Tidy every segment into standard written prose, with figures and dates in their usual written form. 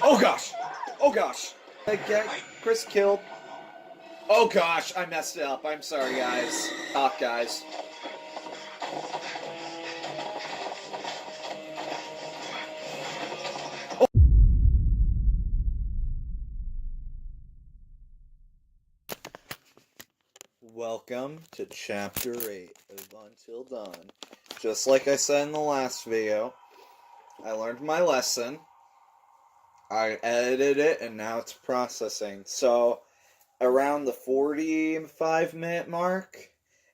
Oh gosh! Oh gosh! I get Chris killed. Oh gosh, I messed it up. I'm sorry, guys. Stop, guys. Welcome to Chapter 8 of Until Dawn. Just like I said in the last video, I learned my lesson. I edited it and now it's processing. So, around the 45-minute mark,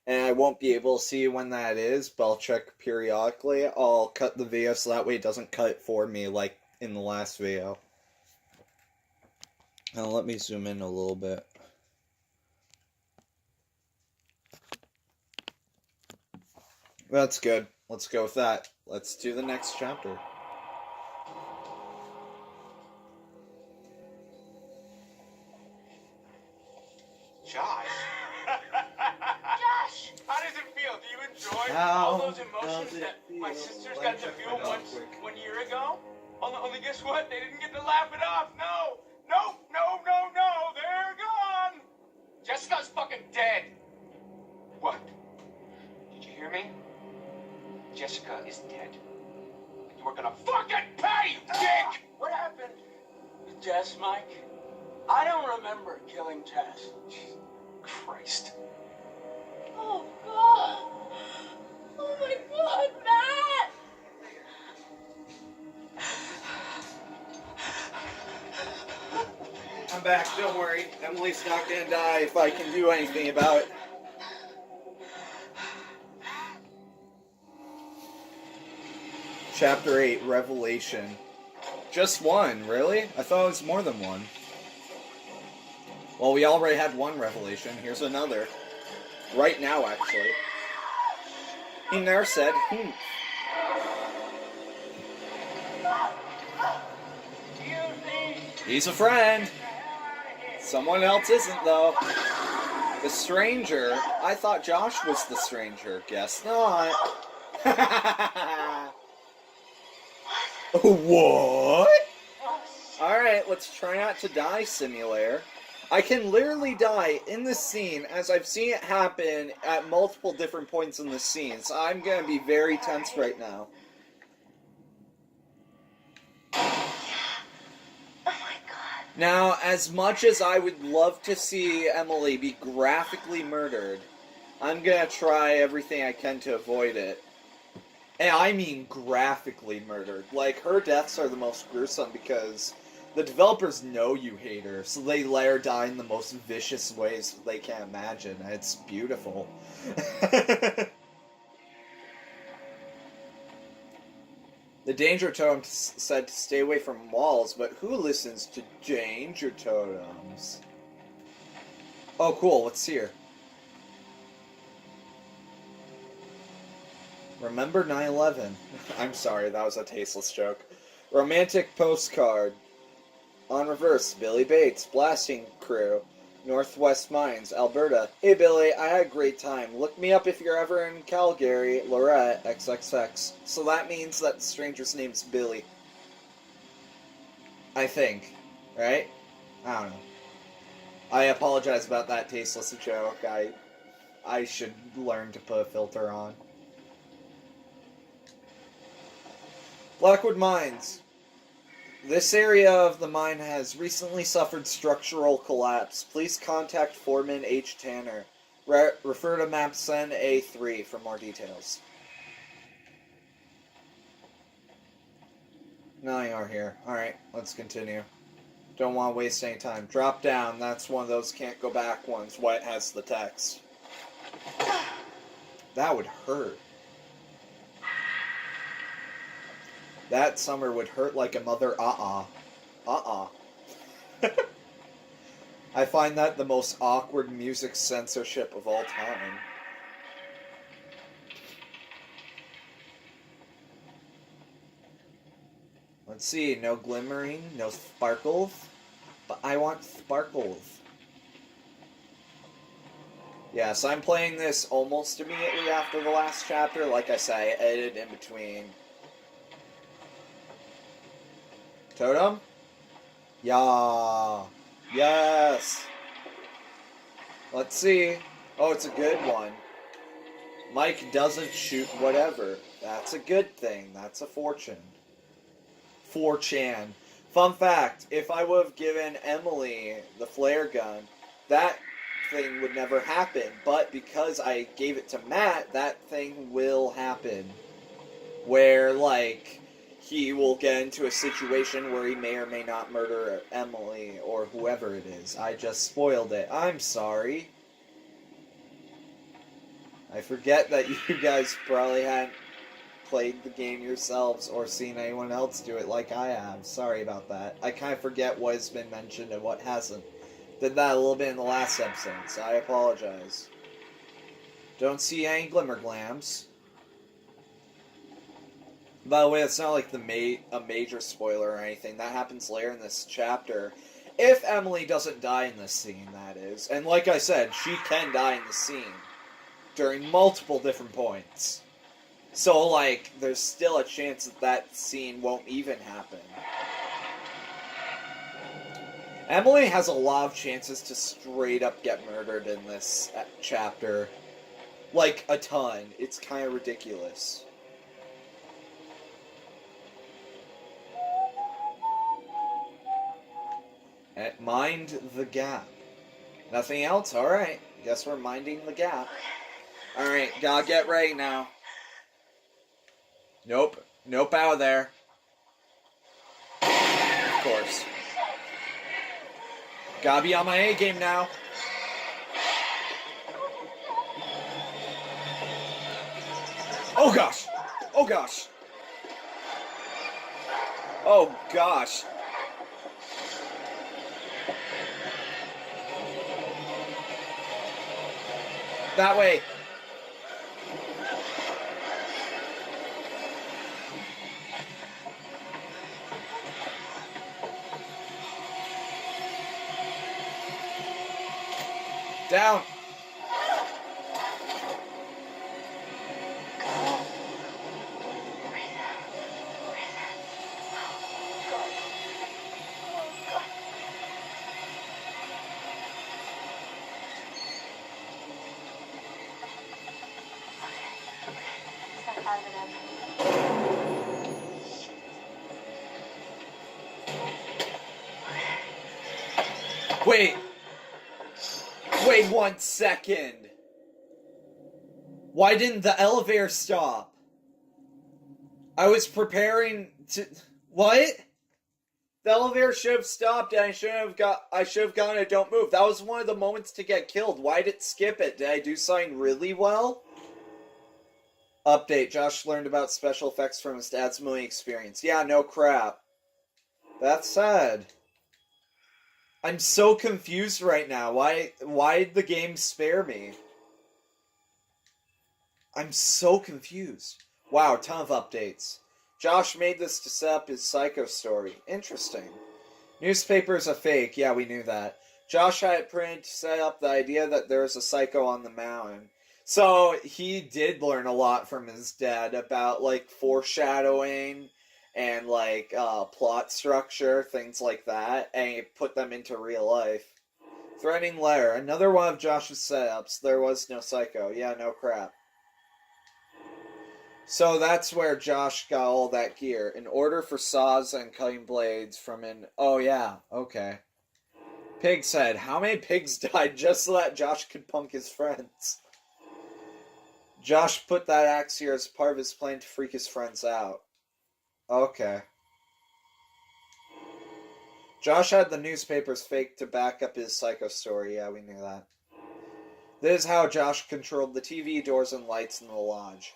and I won't be able to see when that is, but I'll check periodically. I'll cut the video so that way it doesn't cut it for me like in the last video. Now let me zoom in a little bit. That's good. Let's go with that. Let's do the next chapter. Josh? Josh! How does it feel? Do you enjoy How all those emotions does it that my feel? sisters Let got me to check feel my notes quick. 1 year ago? Only guess what? They didn't get to laugh it off. No! No! No! No! No! They're gone! Jessica's fucking dead. What? Did you hear me? Jessica is dead. And you were gonna fucking pay, you dick! What happened with Jess, Mike? I don't remember killing Jess. Christ. Oh, God. Oh, my God, Matt. I'm back, don't worry. Emily's not gonna die if I can do anything about it. Chapter 8, Revelation. Just one, really? I thought it was more than one. Well, we already had one revelation. Here's another. Right now, actually. He never said, He's a friend. Someone else isn't, though. The stranger. I thought Josh was the stranger. Guess not. What? Alright, let's try not to die, simulator. I can literally die in this scene as I've seen it happen at multiple different points in the scene, so I'm gonna be very tense right now. Now, as much as I would love to see Emily be graphically murdered, I'm gonna try everything I can to avoid it. And I mean graphically murdered. Like, her deaths are the most gruesome because the developers know you hate her, so they let her die in the most vicious ways they can imagine. It's beautiful. The danger totem said to stay away from walls, but who listens to danger totems? Oh, cool. What's here? Remember 9/11. I'm sorry, that was a tasteless joke. Romantic postcard. On reverse, Billy Bates, blasting crew. Northwest Mines, Alberta. Hey Billy, I had a great time. Look me up if you're ever in Calgary. Lorette, XXX. So that means that the stranger's name's Billy. I think. Right? I don't know. I apologize about that tasteless joke. I should learn to put a filter on. Blackwood Mines. This area of the mine has recently suffered structural collapse. Please contact Foreman H. Tanner. Refer to map Sen A3 for more details. Now you are here. Alright, let's continue. Don't want to waste any time. Drop down. That's one of those can't go back ones. What has the text? That would hurt. That summer would hurt like a mother I find that the most awkward music censorship of all time. Let's see, no glimmering, no sparkles. But I want sparkles. Yes, I'm playing this almost immediately after the last chapter. Like I say, I edited in between. Totem? Yeah. Yes. Let's see. Oh, it's a good one. Mike doesn't shoot whatever. That's a good thing. That's a fortune. 4chan. Fun fact, if I would have given Emily the flare gun, that thing would never happen. But because I gave it to Matt, that thing will happen. Where, like, he will get into a situation where he may or may not murder Emily or whoever it is. I just spoiled it. I'm sorry. I forget that you guys probably hadn't played the game yourselves or seen anyone else do it like I have. Sorry about that. I kind of forget what has been mentioned and what hasn't. Did that a little bit in the last episode, so I apologize. Don't see any glimmer glams. By the way, it's not like a major spoiler or anything. That happens later in this chapter. If Emily doesn't die in this scene, that is. And like I said, she can die in the scene during multiple different points. So, like, there's still a chance that that scene won't even happen. Emily has a lot of chances to straight up get murdered in this chapter. Like, a ton. It's kind of ridiculous. Mind the gap. Nothing else? Alright. Guess we're minding the gap. Alright, gotta get ready now. Nope. Nope out of there. Of course. Gotta be on my A game now. Oh gosh! Oh gosh! Oh gosh! That way! Down! Wait! Wait 1 second! Why didn't the elevator stop? I was preparing to... What? The elevator should have stopped and I should have gotten a don't move. That was one of the moments to get killed. Why did it skip it? Did I do something really well? Update. Josh learned about special effects from his dad's movie experience. Yeah, no crap. That's sad. I'm so confused right now. Why did the game spare me? I'm so confused. Wow, ton of updates. Josh made this to set up his Psycho story. Interesting. Newspaper's a fake. Yeah, we knew that. Josh had it printed to set up the idea that there's a Psycho on the mountain. So, he did learn a lot from his dad about, like, foreshadowing and, like, plot structure, things like that, and he put them into real life. Threatening letter. Another one of Josh's setups. There was no Psycho. Yeah, no crap. So that's where Josh got all that gear. In order for saws and cutting blades from an... Oh, yeah. Okay. Pig said, how many pigs died just so that Josh could punk his friends? Josh put that axe here as part of his plan to freak his friends out. Okay. Josh had the newspapers faked to back up his Psycho story. Yeah, we knew that. This is how Josh controlled the TV, doors, and lights in the lodge.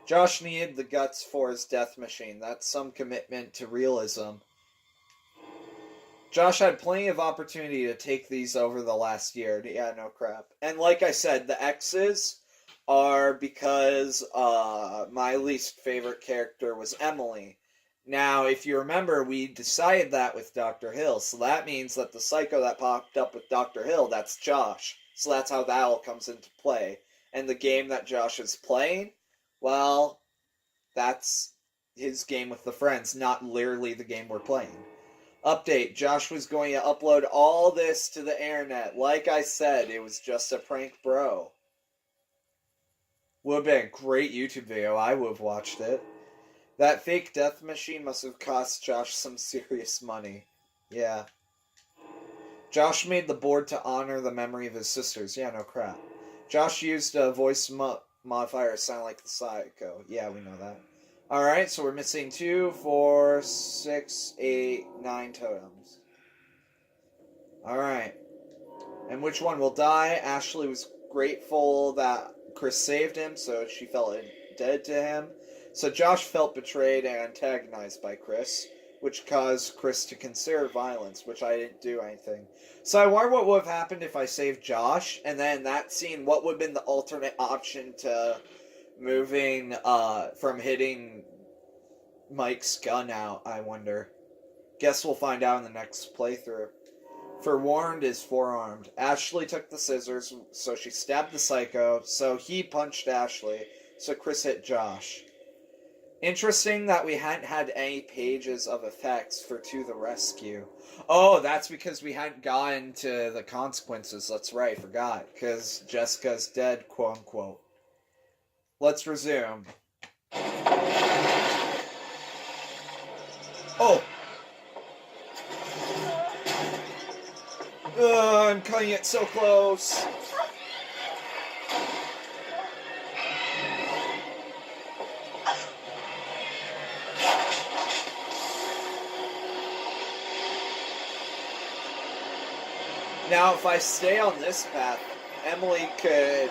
Josh needed the guts for his death machine. That's some commitment to realism. Josh had plenty of opportunity to take these over the last year. Yeah, no crap. And like I said, the X's are because my least favorite character was Emily. Now, if you remember, we decided that with Dr. Hill, so that means that the Psycho that popped up with Dr. Hill, that's Josh. So that's how that all comes into play. And the game that Josh is playing, well, that's his game with the friends, not literally the game we're playing. Update, Josh was going to upload all this to the internet. Like I said, it was just a prank, bro. Would have been a great YouTube video. I would have watched it. That fake death machine must have cost Josh some serious money. Yeah. Josh made the board to honor the memory of his sisters. Yeah, no crap. Josh used a voice modifier to sound like the Psycho. Yeah, we know that. Alright, so we're missing 2, 4, 6, 8, 9 totems. Alright. And which one will die? Ashley was grateful that Chris saved him, so she felt indebted to him. So Josh felt betrayed and antagonized by Chris, which caused Chris to consider violence, which I didn't do anything. So I wonder what would have happened if I saved Josh, and then that scene, what would have been the alternate option to moving from hitting Mike's gun out, I wonder. Guess we'll find out in the next playthrough. Forewarned is forearmed. Ashley took the scissors, so she stabbed the Psycho, so he punched Ashley, so Chris hit Josh. Interesting that we hadn't had any pages of effects for To the Rescue. Oh, that's because we hadn't gotten to the consequences. That's right, I forgot. Because Jessica's dead, quote unquote. Let's resume. Oh! I'm cutting it so close. Now, if I stay on this path, Emily could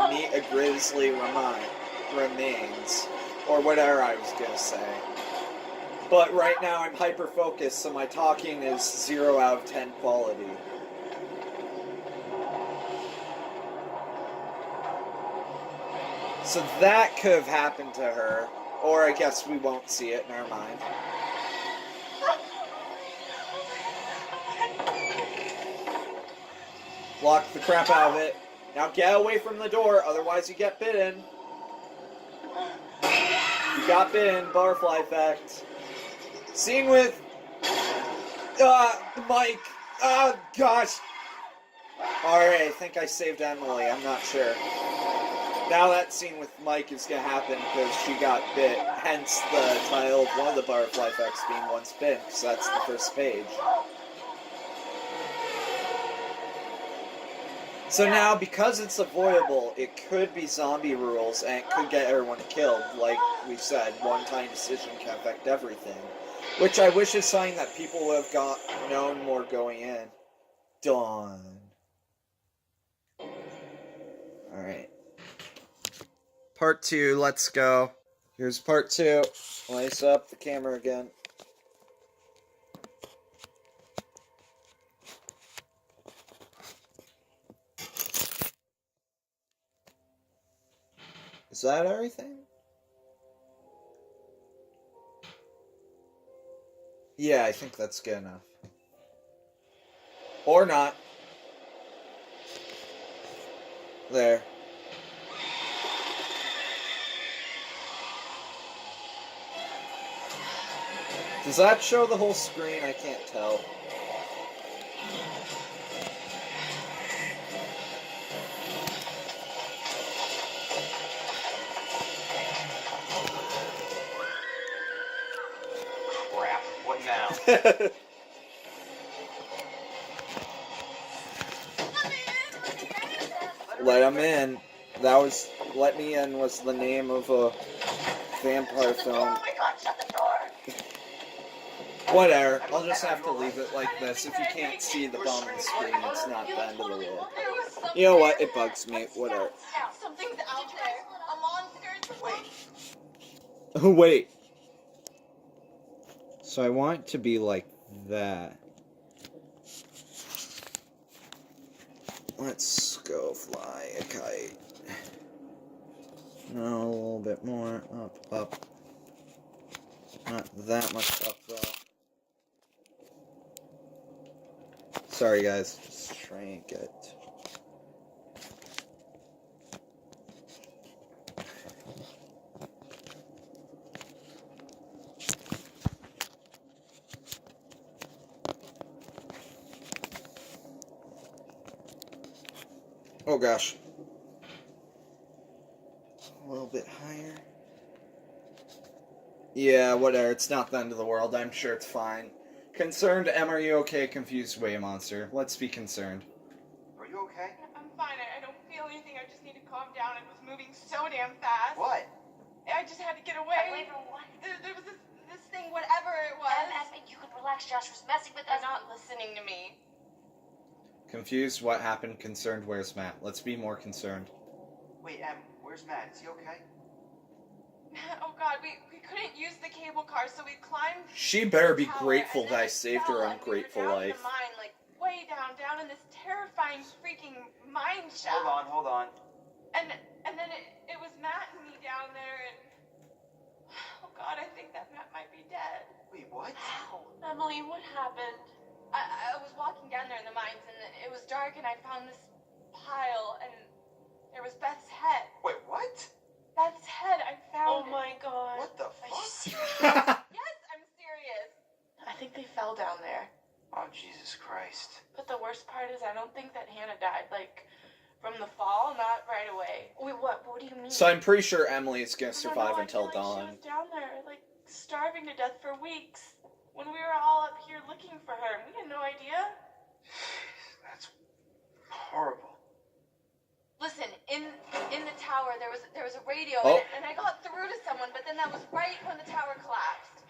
meet a grisly remains, or whatever I was gonna say. But right now I'm hyper-focused, so my talking is 0 out of 10 quality. So that could have happened to her, or I guess we won't see it, never mind. Lock the crap out of it. Now get away from the door, otherwise you get bitten. You got bitten, butterfly effect. Scene with... Mike. Oh, gosh. Alright, I think I saved Emily, I'm not sure. Now that scene with Mike is gonna happen because she got bit, hence the title of one of the butterfly effects being Once Bitten, because that's the first page. So now, because it's avoidable, it could be zombie rules, and it could get everyone killed. Like we've said, one tiny decision can affect everything. Which I wish is something that people would have known more going in. Dawn. Alright. Part 2, let's go. Here's part 2. Lace up the camera again. Is that everything? Yeah, I think that's good enough. Or not. There. Does that show the whole screen? I can't tell. Crap, what now? Let him in. That was... Let Me In was the name of a vampire film. Oh my god, shut the door! Whatever. I'll just have to leave it like this. If you can't see the bottom of the screen, it's not the end of the world. You know what? It bugs me. Whatever. Something's out there. A monster. Wait. Wait. So I want it to be like that. Let's go fly a kite. No, a little bit more. Up, up. Not that much up, though. Sorry, guys. Just shrink it. Oh gosh. A little bit higher. Yeah, whatever. It's not the end of the world. I'm sure it's fine. Concerned, Em, are you okay? Confused way monster. Let's be concerned. Are you okay? I'm fine. I don't feel anything. I just need to calm down. It was moving so damn fast. What? I just had to get away. Away from what? There was this thing, whatever it was. Em, you could relax. Josh was messing with They're us. not listening to me. Confused, what happened? Concerned, where's Matt? Let's be more concerned. Wait, where's Matt? Is he okay? Oh god, we couldn't use the cable car, so we climbed. She better be the tower, grateful and that then I saved fell, her and we were ungrateful down in life. the mine, like way down in this terrifying freaking mine shaft. Hold on. And then it was Matt and me down there, and oh god, I think that Matt might be dead. Wait, what? How? Emily, what happened? I was walking down there in the mines, and it was dark, and I found this pile, and there was Beth's head. Wait, what? Beth's head, I found it. my god. What the Are you fuck? serious? Yes, I'm serious. I think they fell down there. Oh, Jesus Christ. But the worst part is I don't think that Hannah died, like, from the fall, not right away. Wait, what? What do you mean? So I'm pretty sure Emily is gonna I don't survive know, I until feel like dawn. She was down there, like, starving to death for weeks. When we were all up here looking for her, and we had no idea. That's horrible. Listen, in the tower there was a radio, Oh. and I got through to someone, but then that was right when the tower collapsed.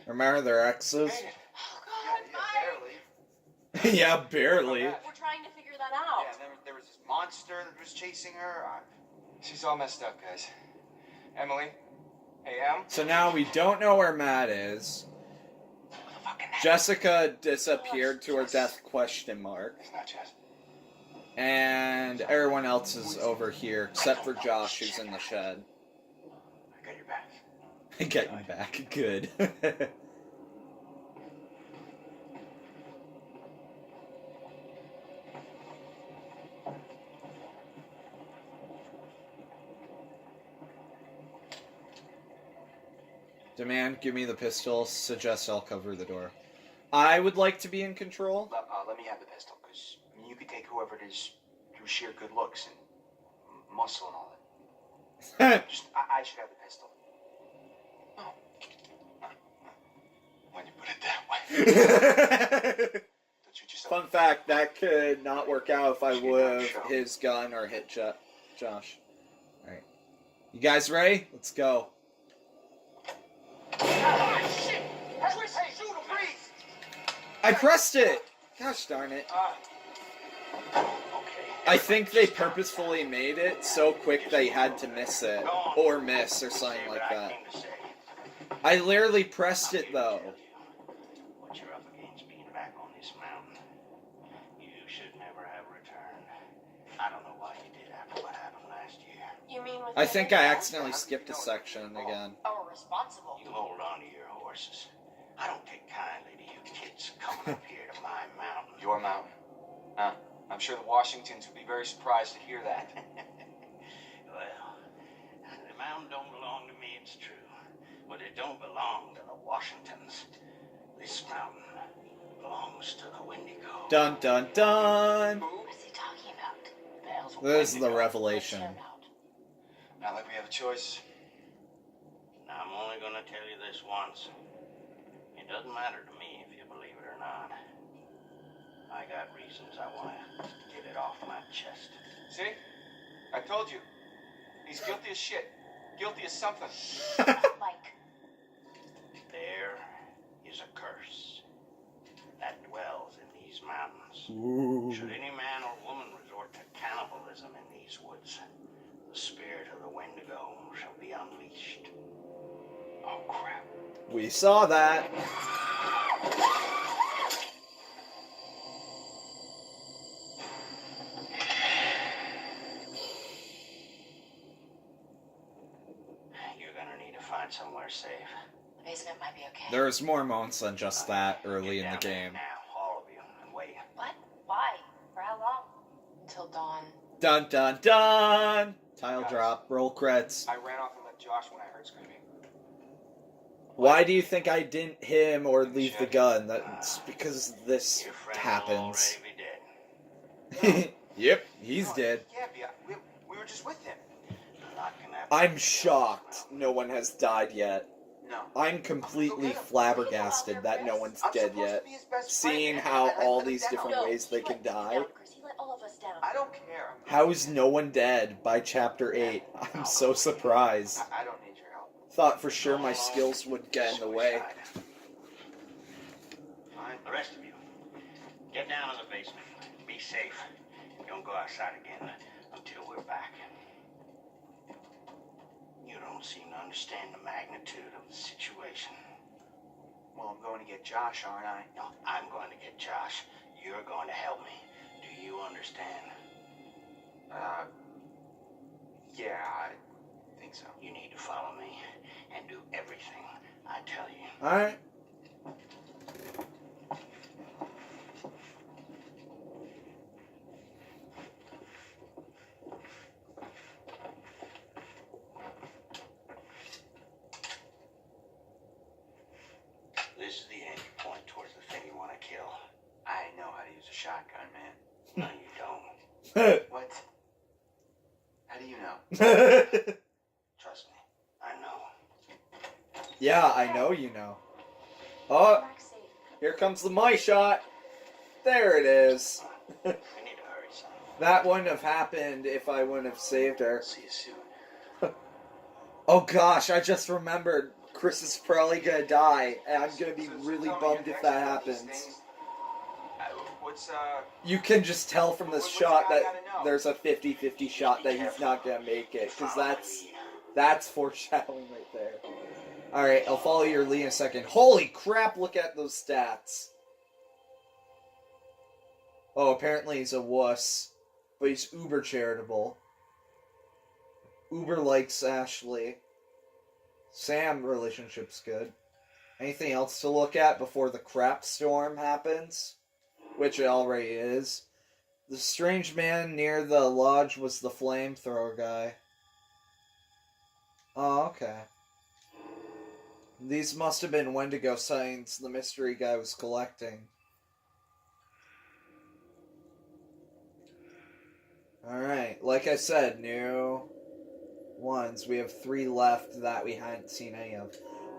Remember their exes? Made it. Oh god, bye. Barely. Yeah, barely. We're trying to figure that out. Yeah, there was this monster that was chasing her. She's all messed up, guys. Emily? Hey, Em? So now we don't know where Matt is. Jessica disappeared to her death, question mark. It's not Jess. And everyone else is over here, except for Josh, who's in the shed. I got your back. Get you back. Good. Demand, give me the pistol. Suggest I'll cover the door. I would like to be in control. Let me have the pistol, because you could take whoever it is through sheer good looks and muscle and all that. Just, I should have the pistol. Oh. When you put it that way. Don't shoot yourself. Fun fact, that could not work out if I would have his gun or hit Josh. Alright. You guys ready? Let's go. Ah, shit! Hey, shoot him, freeze! I pressed it! Gosh darn it. Okay. I think they purposefully made it so quick they had to miss it. Or miss, or something like that. I literally pressed it though. What you're up against being back on this mountain. You should never have returned. I don't know why you did after what happened last year. You mean with I think I Hannah? accidentally skipped a section again. Oh, responsible. You hold on to your horses. I don't take kindly to you kids coming up here to my mountain. Your mountain. Huh? I'm sure the Washingtons would be very surprised to hear that. Well, the mountain don't belong to me, it's true. But it don't belong to the Washingtons. This mountain belongs to the Wendigo. Dun dun dun! What is he talking about? What the hell's a This is the Wendigo? revelation. Let's hear him out. Not like we have a choice. Now, I'm only gonna tell you this once. It doesn't matter to me if you believe it or not. I got reasons I want to get it off my chest. See? I told you. He's guilty as shit. Guilty as something. Like, There is a curse that dwells in these mountains. Ooh. Should any man or woman resort to cannibalism in these woods, the spirit of the Wendigo shall be unleashed. Oh, crap. We saw that. You're gonna need to find somewhere safe. the basement might be okay. There's more moments than just that early Get in the down there game. Now, all of you, and wait. What? Why? For how long? Until dawn. Dun dun dun! Tile Guys. drop, roll credits. I ran off and left Josh when I heard screaming. Why do you think I didn't hit him or leave the gun? That's because this Your friend happens. will already be dead. Yep, he's No, dead. Yeah, we were just with him. Not gonna happen. I'm shocked no one has died yet. No. I'm completely flabbergasted that no one's I'm dead supposed yet. to be his best Seeing friend, how and I all let him these down. different ways they can die. Chris, he let all of us down. I don't care. How is no one dead by chapter 8? I'm so surprised. I don't need your help. Thought for sure my skills would get in the way. Fine. The rest of you, get down in the basement. Be safe. Don't go outside again until we're back. You don't seem to understand the magnitude of the situation. Well, I'm going to get Josh, aren't I? No, I'm going to get Josh. You're going to help me. Do you understand? Yeah, I think so. You need to follow me and do everything I tell you. Alright. This is the entry point towards the thing you want to kill. I know how to use a shotgun, man. No, you don't. What? How do you know? Trust me, I know. Yeah, I know you know. Oh, Back safe. here comes the my shot. There it is. We need to hurry, son. That wouldn't have happened if I wouldn't have saved her. See you soon. Oh gosh, I just remembered Chris is probably gonna die, and I'm gonna be really tell me, bummed you're if that expert at these happens. things. What's You can just tell from this What's the shot guy that gotta know? there's a 50-50 shot that he's not gonna make it, because that's foreshadowing right there. Alright, I'll follow your lead in a second. Holy crap, look at those stats. Oh, apparently he's a wuss, but he's uber charitable. Uber likes Ashley. Sam relationship's good. Anything else to look at before the crap storm happens? Which it already is. The strange man near the lodge was the flamethrower guy. Oh, okay. These must have been Wendigo signs the mystery guy was collecting. Alright, like I said, new ones. We have 3 left that we hadn't seen any of.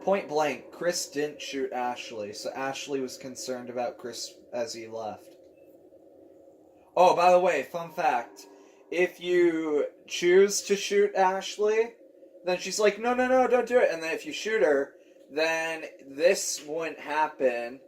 Point blank, Chris didn't shoot Ashley, so Ashley was concerned about Chris as he left. Oh, by the way, fun fact. If you choose to shoot Ashley, then she's like, no, don't do it. And then if you shoot her, then this wouldn't happen.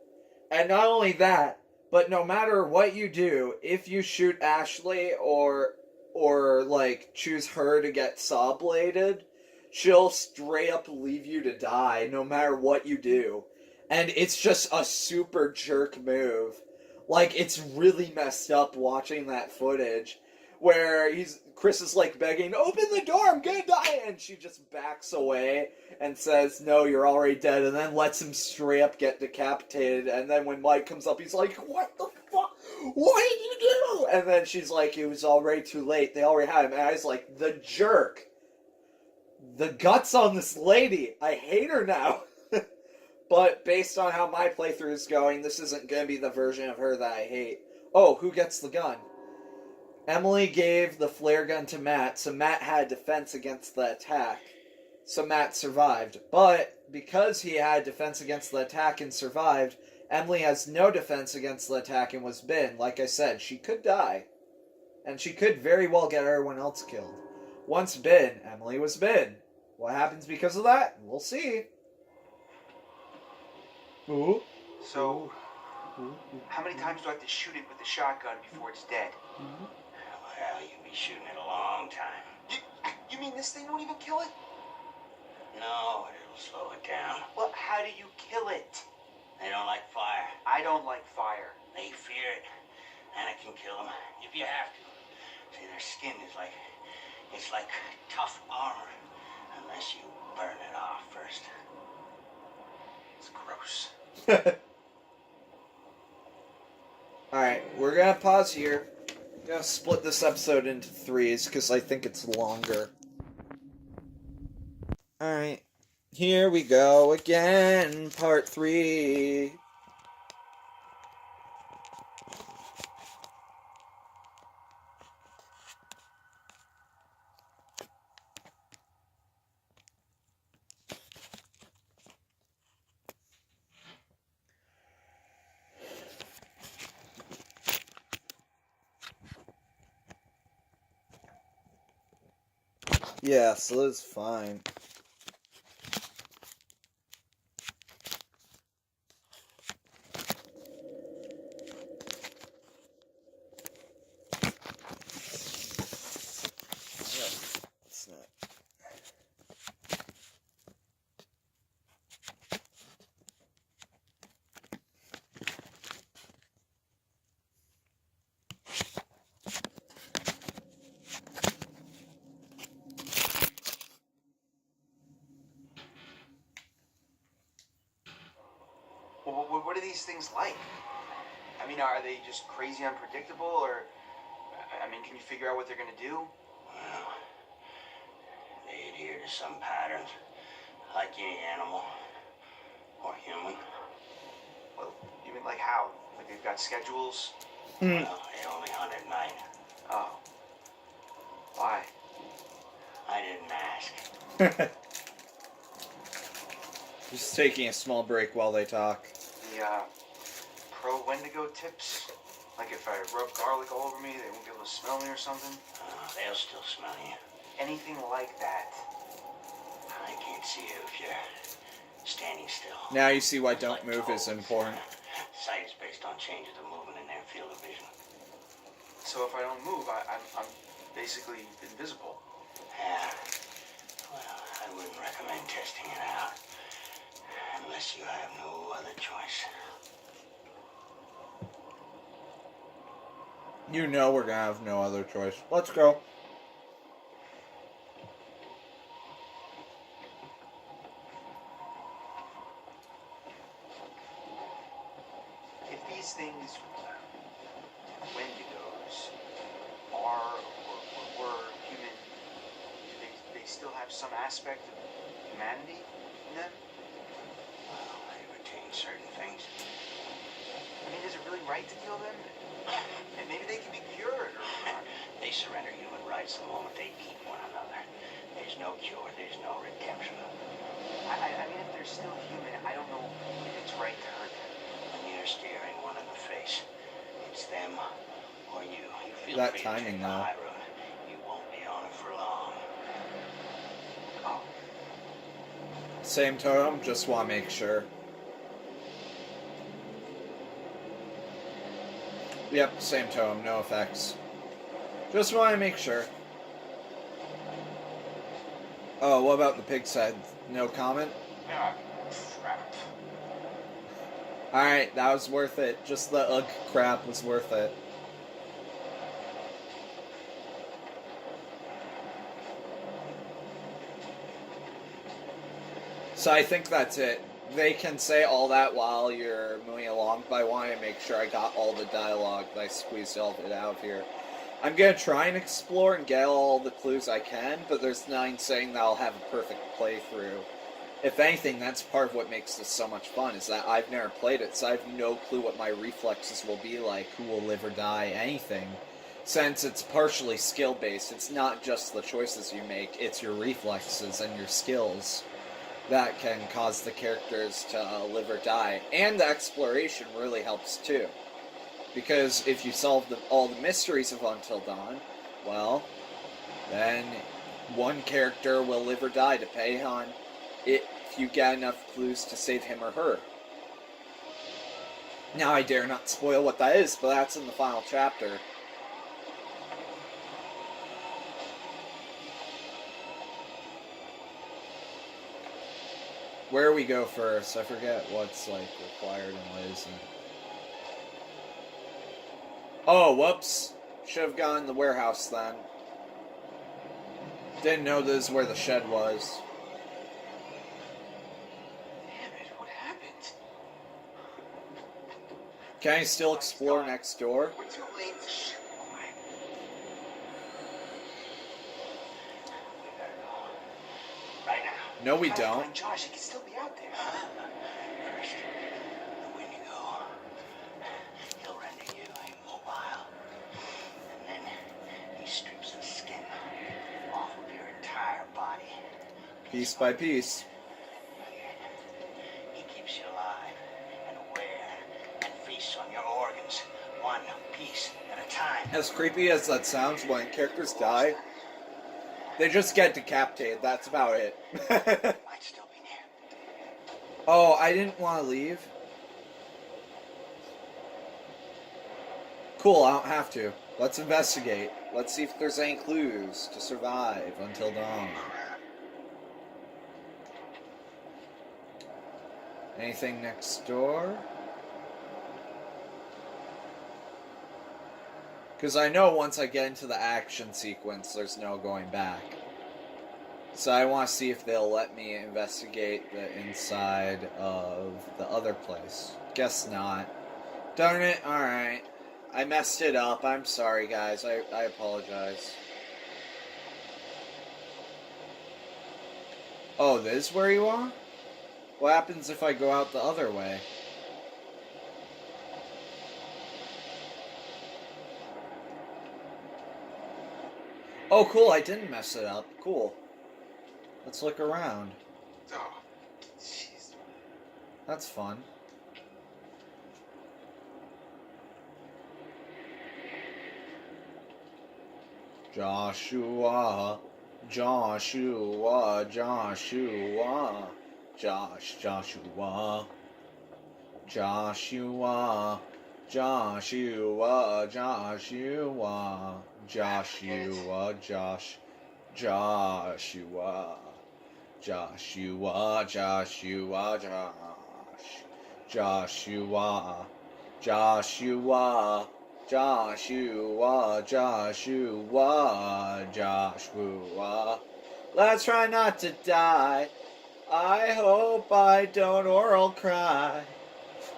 And not only that, but no matter what you do, if you shoot Ashley or like choose her to get saw bladed, she'll straight up leave you to die no matter what you do. And it's just a super jerk move. Like, it's really messed up watching that footage where Chris is like begging, open the door, I'm gonna die, and she just backs away and says, no, you're already dead, and then lets him straight up get decapitated, and then when Mike comes up, he's like, what the fuck? What did you do? And then she's like, it was already too late, they already had him, and I was like, the jerk. The guts on this lady, I hate her now. But based on how my playthrough is going, this isn't gonna be the version of her that I hate. Oh, who gets the gun? Emily gave the flare gun to Matt, so Matt had defense against the attack. So Matt survived. But because he had defense against the attack and survived, Emily has no defense against the attack and was bitten. Like I said, she could die. And she could very well get everyone else killed. Once bitten, Emily was bitten. What happens because of that? We'll see. Ooh. So, how many times do I have to shoot it with the shotgun before it's dead? Well, you'll be shooting it a long time. You mean this thing won't even kill it? No, it'll slow it down. Well, how do you kill it? They don't like fire. I don't like fire. They fear it. And it can kill them if you have to. See, their skin is like, it's like tough armor. Unless you burn it off first. It's gross. Alright, we're gonna pause here. I'm gonna split this episode into 3s because I think it's longer. Alright, here we go again, part 3. Yeah, so it's fine. It's not. Well, what are these things like? I mean, are they just crazy unpredictable, or, I mean, can you figure out what they're gonna do? Well, they adhere to some patterns, like any animal or human. Well, you mean like how? Like they've got schedules? Well, they only hunt at night. Oh. Why? I didn't ask. Just taking a small break while they talk. The, pro Wendigo tips? Like if I rub garlic all over me, they won't be able to smell me or something? They'll still smell you. Anything like that? I can't see you if you're standing still. Now you see why don't move is important. Sight is based on changes of movement in their field of vision. So if I don't move, I'm basically invisible. Yeah. Well, I wouldn't recommend testing it out. Unless you have no other choice. You know we're gonna have no other choice. Let's go. If these things, Wendigos, are or were human, do they still have some aspect of humanity in them? Well, they retain certain things. I mean, is it really right to kill them? And maybe they can be cured, or... They surrender human rights the moment they eat one another. There's no cure, there's no redemption. I mean, if they're still human, I don't know if it's right to hurt them. When you're staring one in the face, it's them or you. You feel That free timing, to take the though. high road. You won't be on it for long. Oh, Same totem, just want to make sure. Yep, same totem, no effects. Just want to make sure. Oh, what about the pig's head? No comment? yeah, crap. Alright, that was worth it. Just the ugh crap was worth it. So I think that's it. They can say all that while you're moving along, but I want to make sure I got all the dialogue, that I squeezed all of it out here. I'm going to try and explore and get all the clues I can, but there's nothing saying that I'll have a perfect playthrough. If anything, that's part of what makes this so much fun, is that I've never played it, so I have no clue what my reflexes will be like, who will live or die, anything. Since it's partially skill-based, it's not just the choices you make, it's your reflexes and your skills that can cause the characters to live or die. And the exploration really helps too. Because if you solve all the mysteries of Until Dawn, well, then one character will live or die depending on if you get enough clues to save him or her. Now I dare not spoil what that is, but that's in the final chapter. Where we go first, I forget what's like required and what isn't. Oh, whoops. Should have gone in the warehouse then. Didn't know this is where the shed was. Damn it, what happened? Can I still explore next door? We're too late. Shh, quiet. We better go. Right now. No, we Try to don't. find Josh, he could still be out there. First, the Wendigo. He'll render you immobile. And then he strips the skin off of your entire body. Piece by piece. He keeps you alive and aware and feasts on your organs, one piece at a time. As creepy as that sounds, when characters die, They just get decapitated, that's about it. Might still be near. Oh, I didn't want to leave? Cool, I don't have to. Let's investigate. Let's see if there's any clues to survive until dawn. Anything next door? Because I know once I get into the action sequence, there's no going back. So I want to see if they'll let me investigate the inside of the other place. Guess not. Darn it, alright. I messed it up. I'm sorry, guys. I apologize. Oh, this is where you are? What happens if I go out the other way? Oh, cool. I didn't mess it up. Cool. Let's look around. Oh, jeez. That's fun. Joshua, Joshua, Joshua, Joshua, Joshua, Joshua, Joshua, Joshua, Joshua, Joshua, Joshua, Joshua, Joshua, Joshua, Joshua, Joshua. Let's try not to die. I hope I don't or I'll cry.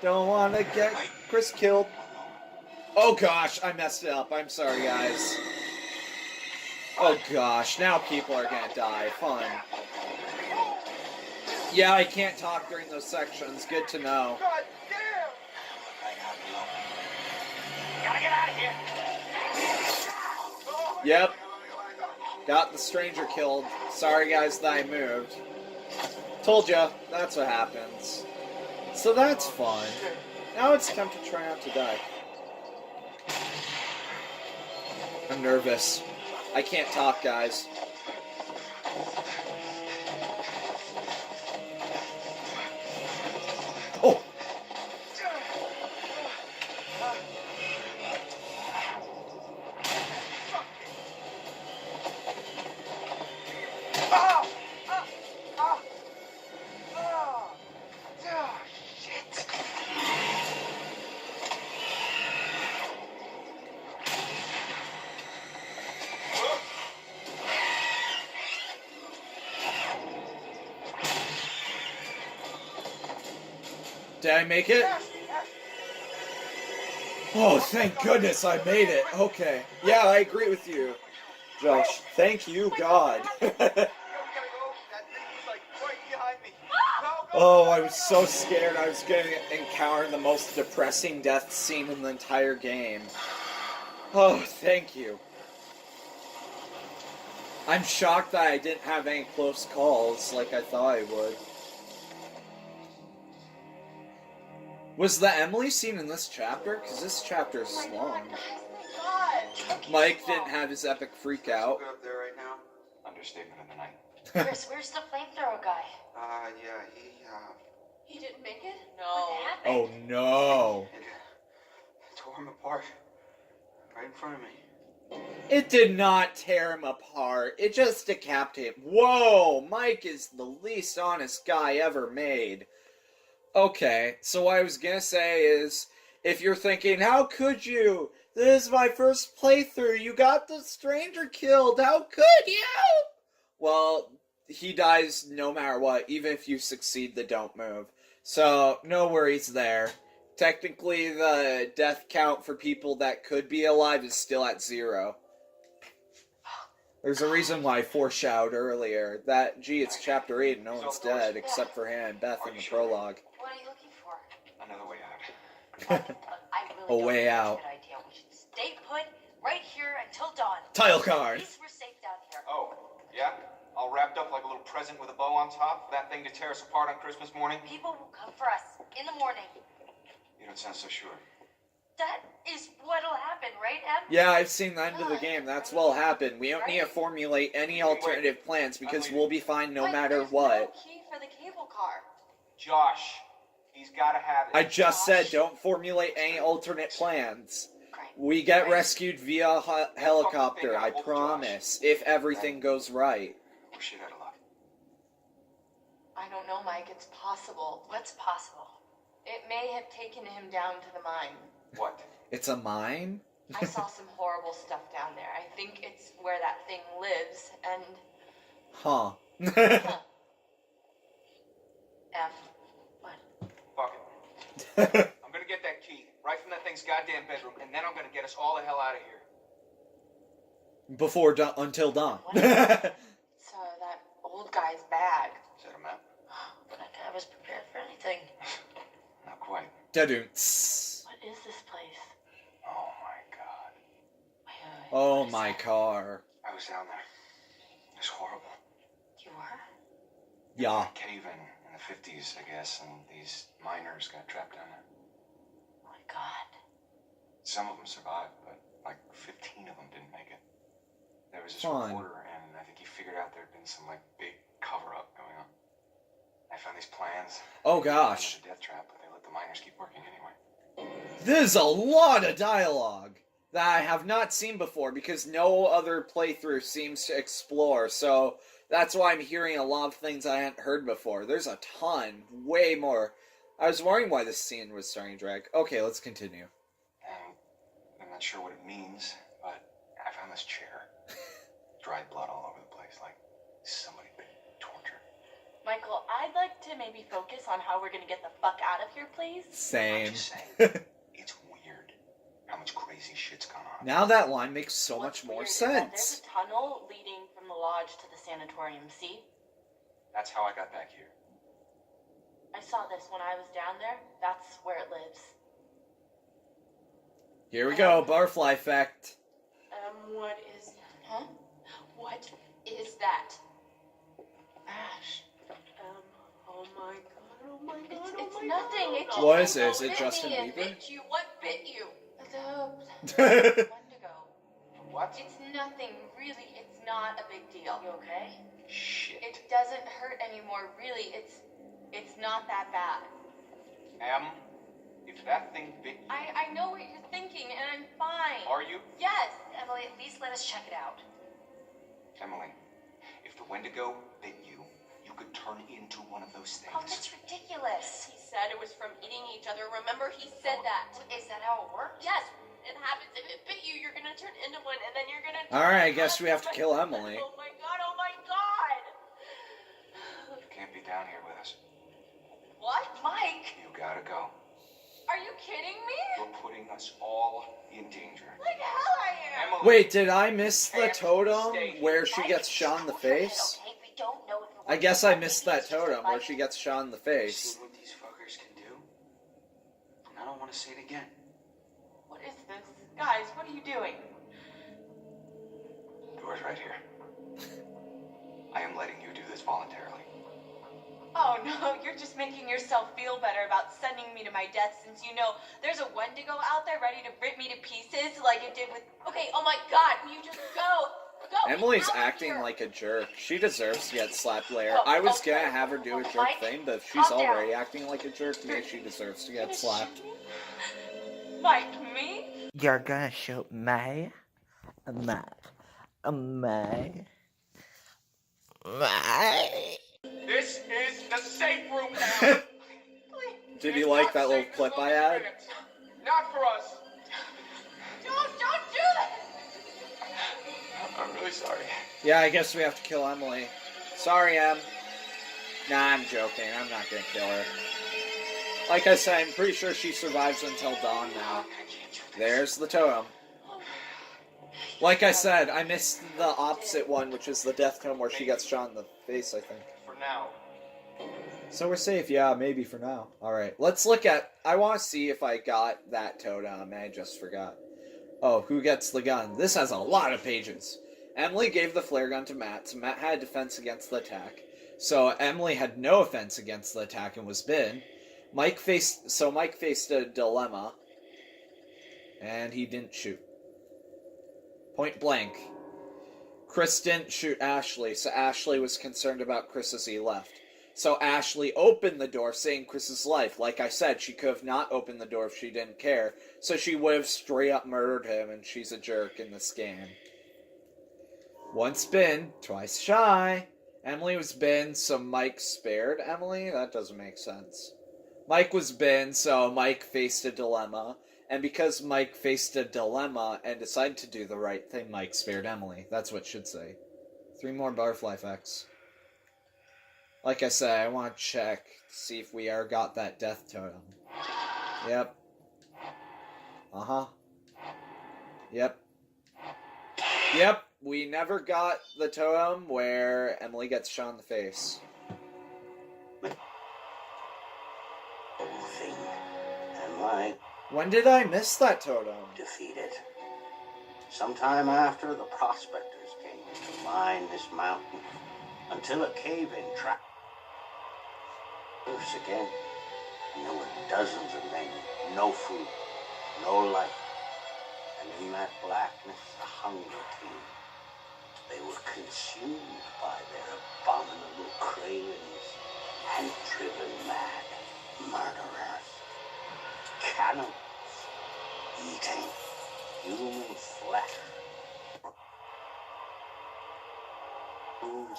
Don't want to get Chris killed. Oh gosh, I messed it up. I'm sorry, guys. Oh gosh, now people are gonna die. Fun. Yeah, I can't talk during those sections. Good to know. God damn! Right out below. Gotta get out of here! Yep. Got the stranger killed. Sorry, guys, that I moved. Told ya, that's what happens. So that's fun. Now it's time to try not to die. I'm nervous. I can't talk, guys. Oh! Oh! Shit! Did I make it? Oh, thank goodness I made it. Okay. Yeah, I agree with you, Josh. Thank you, God. We gotta go. That thing is like right behind me. Go, Oh, I was so scared I was going to encounter the most depressing death scene in the entire game. Oh, thank you. I'm shocked that I didn't have any close calls like I thought I would. Was the Emily scene in this chapter? Because this chapter is long. God. Mike didn't have his epic freak out. Good up there right now. Understatement of the night. Chris, where's the flamethrower guy? Yeah, He didn't make it? What happened? Oh no. it tore him apart. Right in front of me. It did not tear him apart. It just decapitated him. Whoa! Mike is the least honest guy ever made. Okay, so what I was gonna say is, if you're thinking, how could you? This is my first playthrough. You got the stranger killed. How could you? Well, he dies no matter what, even if you succeed the don't move. So, no worries there. Technically, the death count for people that could be alive is still at 0. There's a reason why I foreshadowed earlier that, gee, it's chapter 8 and no one's dead except for him and Beth in the prologue. What are you looking for? Another way out. Look, I really A don't way think that's out. a good idea. We should stay put right here until dawn. Title At card. least we're safe down here. Oh, yeah? All wrapped up like a little present with a bow on top for that thing to tear us apart on Christmas morning? People will come for us in the morning. You don't sound so sure. That is what'll happen, right, Em? Yeah, I've seen the end of the game. That's what'll happen. We don't need to formulate any alternative plans because we'll be fine no Mike, matter there's what. no key for the cable car. Josh, he's got to have it. I just said don't formulate any alternate plans. We get rescued via helicopter, I promise, if everything goes right. We're shit out of luck. I don't know, Mike. It's possible. What's possible? It may have taken him down to the mine. What? It's a mine? I saw some horrible stuff down there. I think it's where that thing lives, and... Huh. Huh. Em, what? Fuck it. I'm gonna get that key right from that thing's goddamn bedroom, and then I'm gonna get us all the hell out of here. Before until dawn. So, that old guy's bag. Is that a map? But I was prepared for anything. Not quite. Da-doons. What is this place? Oh my god. Wait, Oh what is my that? car. I was down there. It was horrible. You were? Yeah. A cave in the 50s, I guess, and these miners got trapped down there. Oh my god. Some of them survived, but like 15 of them didn't make it. There was this Fine. reporter, and I think he figured out there'd been some like big cover-up going on. I found these plans. Oh They gosh. found the death trap, but they let the miners keep working anyway. There's a lot of dialogue that I have not seen before because no other playthrough seems to explore, so that's why I'm hearing a lot of things I hadn't heard before. There's a ton, way more. I was wondering why this scene was starting to drag. Okay, let's continue. And I'm not sure what it means, but I found this chair. Dried blood all over the place, like somebody been tortured. Michael, I'd like to maybe focus on how we're gonna get the fuck out of here, please. I'm Same. just saying, it's weird how much crazy shit's gone on. Now that line makes so What's much more weird is that sense. There's a tunnel leading from the lodge to the sanatorium, see? That's how I got back here. I saw this when I was down there. That's where it lives. Here we go, butterfly effect. What is... Huh? What is that? Ash. Oh my god, oh my god, It's, oh it's my nothing. god. It just What is it? Is it bit Justin me. It Bieber? bit you. What bit you? The Wendigo. What? It's nothing, really. It's not a big deal. You okay? Shit. It doesn't hurt anymore, really. It's not that bad. Em, if that thing bit you, I know what you're thinking, and I'm fine. are you? Yes. Emily, at least let us check it out. Emily, if the Wendigo bit you, you could turn into one of those things. Oh, that's ridiculous. He said it was from eating each other. Remember, he said that. Is that how it works? Yes, it happens. If it bit you, you're gonna turn into one, and then you're gonna... Alright, I guess we have to kill Emily. Oh my god, oh my god! You can't be down here with us. What? Mike? You gotta go. Are you kidding me? You're putting us all in danger. Like hell I am. Emily, Wait, did I miss the totem where she gets shot in the face? Okay, we don't know if I guess I missed that totem where she gets shot in the face. seen what these fuckers can do? And I don't want to say it again. What is this? Guys, what are you doing? Door's right here. I am letting you do this voluntarily. Oh no, you're just making yourself feel better about sending me to my death since you know there's a Wendigo out there ready to rip me to pieces like it did with... Okay, oh my god, will you just go? Go! Emily's get out of acting here. like a jerk. She deserves to get slapped later. I was gonna have her do a jerk thing, but if she's already acting like a jerk, maybe she deserves to get slapped. Mike, me? You're gonna shoot me? Me? This is the safe room now. Did you like that little clip I had? Not for us. Don't do that! I'm really sorry. Yeah, I guess we have to kill Emily. Sorry, Em. Nah, I'm joking. I'm not gonna kill her. Like I said, I'm pretty sure she survives until dawn now. There's the totem. Like I said, I missed the opposite one, which is the death totem where she gets shot in the face, I think. For now. So we're safe, yeah, maybe for now. Alright, let's look at... I want to see if I got that totem, I just forgot. Oh, who gets the gun? This has a lot of pages. Emily gave the flare gun to Matt, so Matt had defense against the attack. So Emily had no offense against the attack and was bitten. Mike faced a dilemma. And he didn't shoot. Point blank. Chris didn't shoot Ashley, so Ashley was concerned about Chris as he left. So Ashley opened the door, saving Chris's life. Like I said, she could have not opened the door if she didn't care. So she would have straight up murdered him, and she's a jerk in this game. Once bitten, twice shy. Emily was bitten, so Mike spared Emily? That doesn't make sense. Mike was bitten, so Mike faced a dilemma. And because Mike faced a dilemma and decided to do the right thing, Mike spared Emily. That's what it should say. 3 more barfly effects. Like I said, I want to check to see if we ever got that death totem. Yep. Uh-huh. Yep. Yep, we never got the totem where Emily gets shot in the face. Thing. And my When did I miss that totem? defeated. Sometime after the prospectors came to mine this mountain, until a cave-in track. Worse again, and there were dozens of men, no food, no light, and in that blackness, a hunger came. They were consumed by their abominable cravings and driven mad, murderers, cannibals, eating human flesh.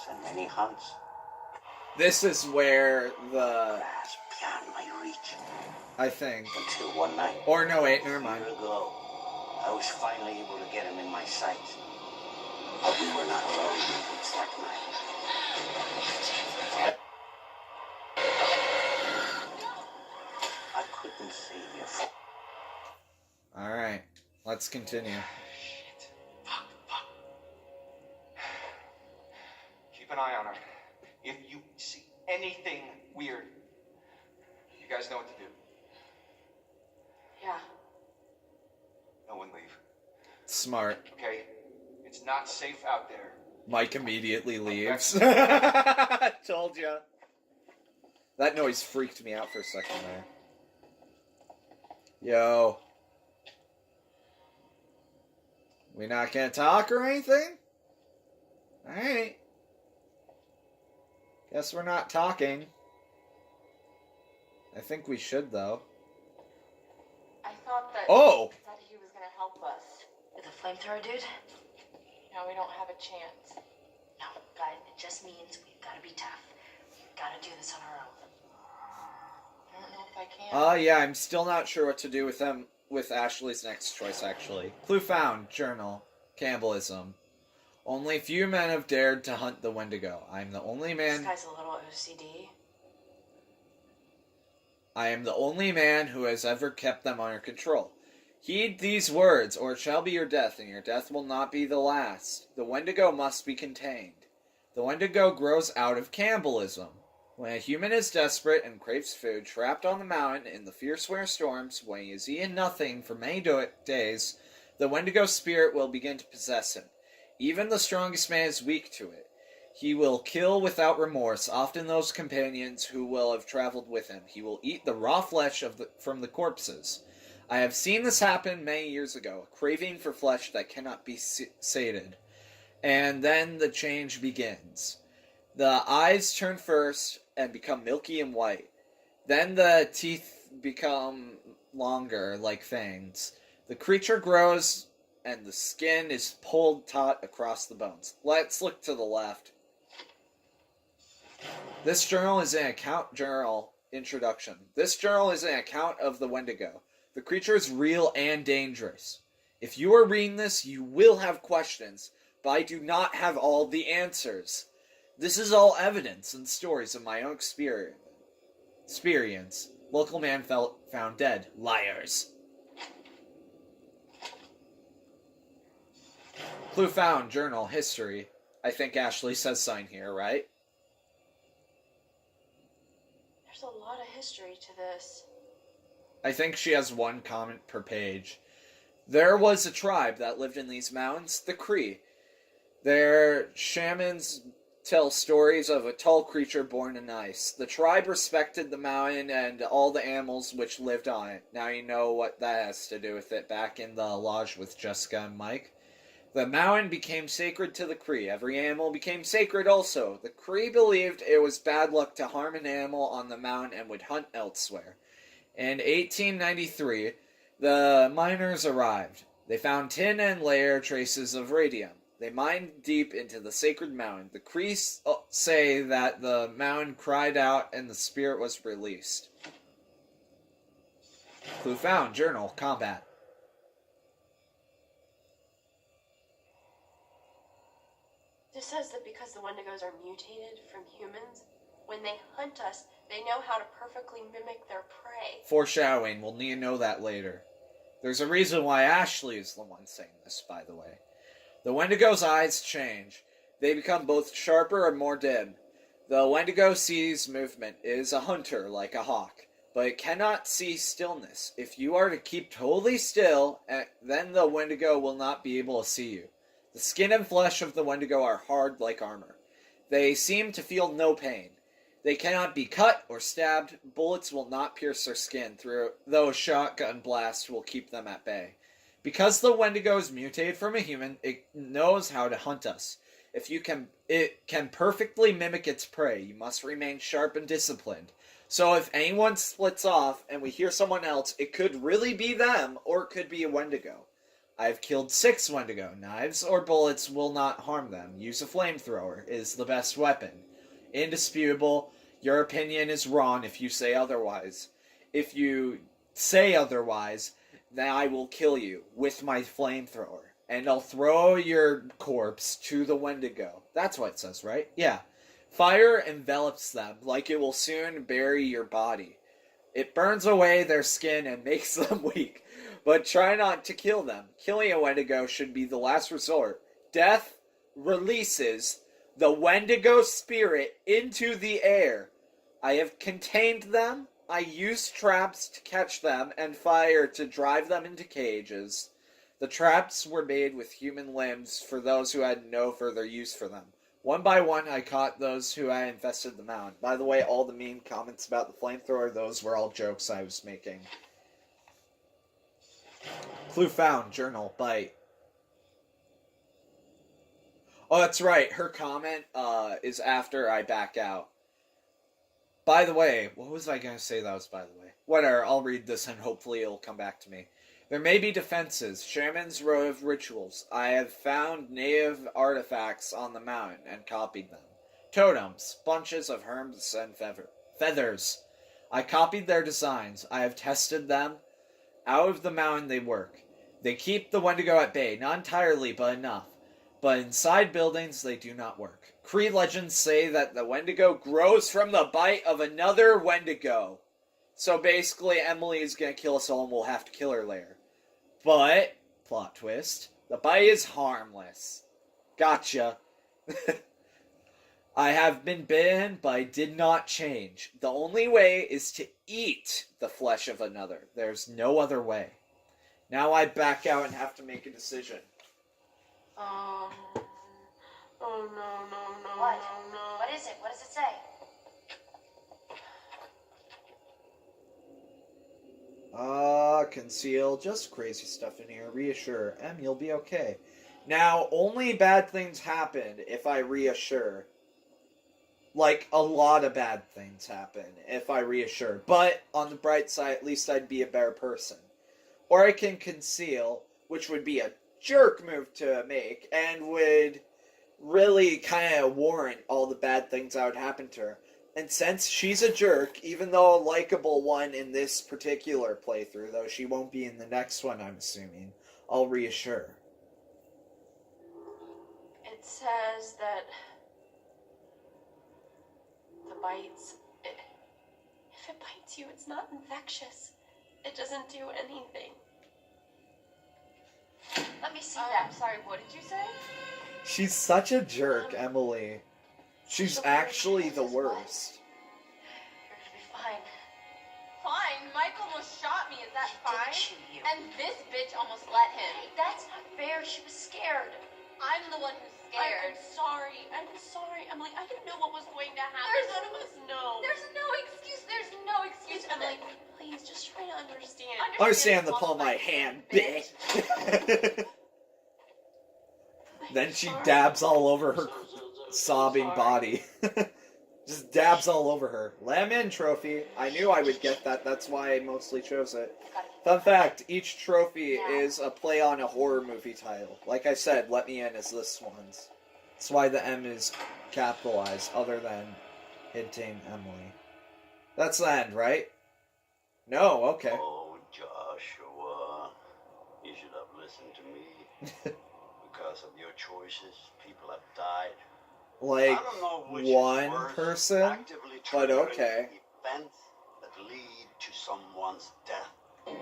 And many hunts. This is where the... Vast beyond my reach. I think. Until one night. Or no, wait, never mind. A year ago, I was finally able to get him in my sights. But we were not alone. It's that night. I couldn't save you. Alright, let's continue. Shit. Fuck. Keep an eye on her. If you see anything weird, you guys know what to do. Yeah. No one leave. Smart. Okay? It's not safe out there. Mike immediately leaves. Told ya. That noise freaked me out for a second there. Yo. We not gonna talk or anything? Alright. Guess we're not talking. I think we should, though. I thought that Oh! that he was gonna help us. With a flamethrower, dude? Now we don't have a chance. No, guys, it just means we've got to be tough. We've got to do this on our own. I don't know if I can. Yeah, I'm still not sure what to do with them, with Ashley's next choice, actually. Clue found. Journal. Cannibalism. Only few men have dared to hunt the Wendigo. I am the only man... This guy's a little OCD. I am the only man who has ever kept them under control. Heed these words, or it shall be your death, and your death will not be the last. The Wendigo must be contained. The Wendigo grows out of cannibalism. When a human is desperate and craves food, trapped on the mountain in the fierce winter storms, when he has eaten nothing for many days, the Wendigo spirit will begin to possess him. Even the strongest man is weak to it. He will kill without remorse, often those companions who will have traveled with him. He will eat the raw flesh from the corpses. I have seen this happen many years ago, a craving for flesh that cannot be sated. And then the change begins. The eyes turn first and become milky and white. Then the teeth become longer, like fangs. The creature grows, and the skin is pulled taut across the bones. Let's look to the left. This journal is an account journal introduction. This journal is an account of the Wendigo. The creature is real and dangerous. If you are reading this, you will have questions, but I do not have all the answers. This is all evidence and stories of my own experience. Local man found dead. Liars. Clue found. Journal. History. I think Ashley says sign here, right? There's a lot of history to this. I think she has one comment per page. There was a tribe that lived in these mountains, the Cree. Their shamans tell stories of a tall creature born in ice. The tribe respected the mountain and all the animals which lived on it. Now you know what that has to do with it back in the lodge with Jessica and Mike. The mountain became sacred to the Cree. Every animal became sacred also. The Cree believed it was bad luck to harm an animal on the mountain and would hunt elsewhere. In 1893, the miners arrived. They found tin and layer traces of radium. They mined deep into the sacred mountain. The Cree say that the mountain cried out and the spirit was released. Clue found. Journal. Combat. This says that because the Wendigos are mutated from humans, when they hunt us, they know how to perfectly mimic their prey. Foreshadowing. We'll need to know that later. There's a reason why Ashley is the one saying this, by the way. The Wendigo's eyes change. They become both sharper and more dim. The Wendigo sees movement. It is a hunter, like a hawk, but it cannot see stillness. If you are to keep totally still, then the Wendigo will not be able to see you. The skin and flesh of the Wendigo are hard like armor. They seem to feel no pain. They cannot be cut or stabbed. Bullets will not pierce their skin, though a shotgun blast will keep them at bay. Because the Wendigo is mutated from a human, it knows how to hunt us. It can perfectly mimic its prey. You must remain sharp and disciplined. So if anyone splits off and we hear someone else, it could really be them, or it could be a Wendigo. I have killed 6 Wendigo. Knives or bullets will not harm them. Use a flamethrower. It is the best weapon. Indisputable. Your opinion is wrong if you say otherwise. If you say otherwise, then I will kill you with my flamethrower. And I'll throw your corpse to the Wendigo. That's what it says, right? Yeah. Fire envelops them, like it will soon bury your body. It burns away their skin and makes them weak. But try not to kill them. Killing a Wendigo should be the last resort. Death releases the Wendigo spirit into the air. I have contained them. I used traps to catch them and fire to drive them into cages. The traps were made with human limbs for those who had no further use for them. One by one, I caught those who had infested the mountain. By the way, all the mean comments about the flamethrower, those were all jokes I was making. Clue found. Journal. Bite. Oh, that's right. Her comment is after I back out. By the way, what was I going to say that was by the way? Whatever, I'll read this and hopefully it'll come back to me. There may be defenses. Shamans wrote rituals. I have found native artifacts on the mountain and copied them. Totems. Bunches of herbs and feathers. I copied their designs. I have tested them. Out of the mountain they work. They keep the Wendigo at bay. Not entirely, but enough. But inside buildings, they do not work. Cree legends say that the Wendigo grows from the bite of another Wendigo. So basically, Emily is going to kill us all and we'll have to kill her later. But, plot twist, the bite is harmless. Gotcha. I have been bitten, but I did not change. The only way is to eat the flesh of another. There's no other way. Now I back out and have to make a decision. Oh no. What? What is it? What does it say? Conceal. Just crazy stuff in here. Reassure. Em, you'll be okay. Now, only bad things happen if I reassure. Like, a lot of bad things happen if I reassure. But, on the bright side, at least I'd be a better person. Or I can conceal, which would be a jerk move to make, and would really kind of warrant all the bad things that would happen to her. And since she's a jerk, even though a likable one in this particular playthrough, though she won't be in the next one, I'm assuming, I'll reassure. It says that the bites, if it bites you, it's not infectious. It doesn't do anything. Let me see that. I'm sorry, what did you say? She's such a jerk, Emily. She's actually the worst. You're gonna be fine. Fine, Mike almost shot me, is that He fine? did shoot you. And this bitch almost let him. Hey, that's not fair. She was scared. I'm the one who's scared. I'm sorry, Emily. I didn't know what was going to happen. None of us know. There's no excuse. There's no excuse for Emily, this. please, just try to understand. Understand the palm of my hand, bitch. Then she dabs all over her sobbing body. Just dabs all over her. Let him in, trophy. I knew I would get that. That's why I mostly chose it. Fun fact, each trophy is a play on a horror movie title. Like I said, Let Me In is this one's. That's why the M is capitalized, other than hinting Emily. That's the end, right? No, okay. Oh, Joshua, you should have listened to me. Because of your choices, people have died. Like, I don't know which one is worse, person? actively But triggering okay. Events that lead to someone's death.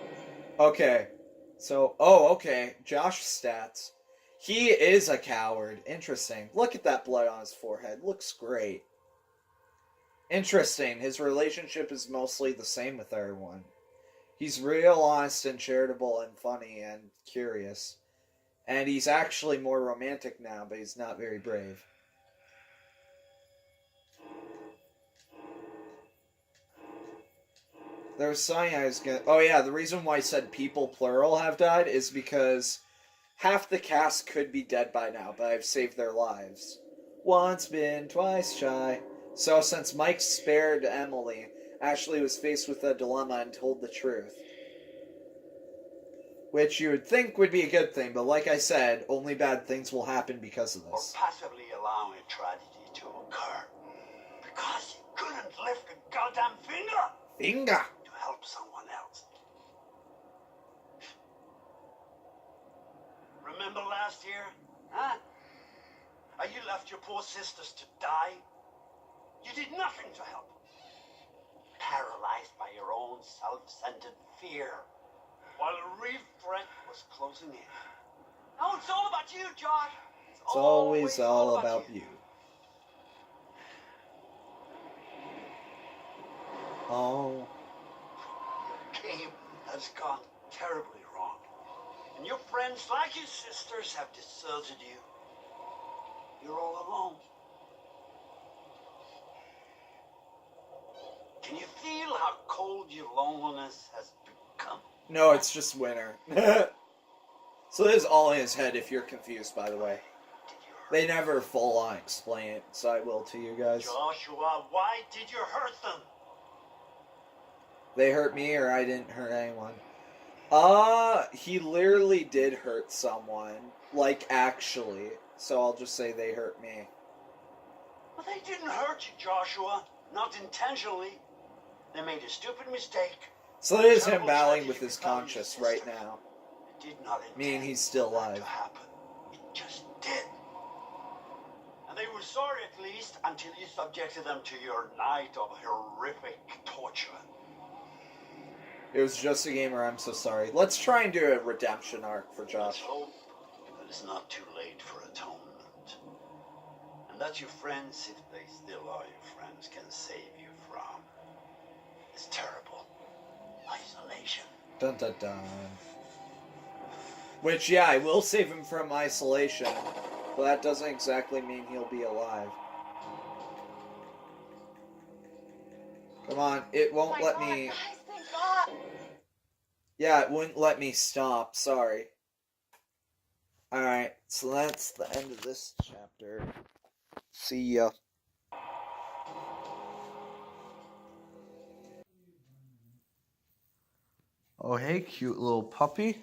Okay. So, oh, okay. Josh's stats. He is a coward. Interesting. Look at that blood on his forehead. Looks great. Interesting. His relationship is mostly the same with everyone. He's real honest and charitable and funny and curious. And he's actually more romantic now, but he's not very brave. There was something I was gonna... Oh yeah, the reason why I said people plural have died is because half the cast could be dead by now, but I've saved their lives. Once bitten, twice shy. So since Mike spared Emily, Ashley was faced with a dilemma and told the truth. Which you would think would be a good thing, but like I said, only bad things will happen because of Or this. passively allowing a tragedy to occur. Because he couldn't lift a goddamn finger Finger! to help someone else. Remember last year? Huh? How you left your poor sisters to die? You did nothing to help. Paralyzed by your own self-centered fear. While a real threat was closing in. Now it's all about you, Josh. It's always all about you. Oh. Your game has gone terribly wrong. And your friends, like your sisters, have deserted you. You're all alone. Can you feel how cold your loneliness has become? No, it's just winter. So it is all in his head if you're confused, by the way. Did you hurt They never full on explain it, so I will to you guys. Joshua, why did you hurt them? They hurt me or I didn't hurt anyone. He literally did hurt someone. Like, actually. So I'll just say they hurt me. Well, they didn't hurt you, Joshua. Not intentionally. They made a stupid mistake. So it is him Terrible battling tragedy with his befell your conscience sister. right now. It did not Meaning intend he's still that alive. to happen. It just did. And they were sorry at least until you subjected them to your night of horrific torture. It was just a game, or I'm so sorry. Let's try and do a redemption arc for Let's Josh. hope that it's not too late for atonement. And that your friends, if they still are your friends, can save you from this terrible isolation. Dun dun dun. Which, yeah, I will save him from isolation, but that doesn't exactly mean he'll be alive. Come on, it won't let me... Guys, thank God. Yeah, it wouldn't let me stop, sorry. Alright, so that's the end of this chapter. See ya. Oh, hey, cute little puppy.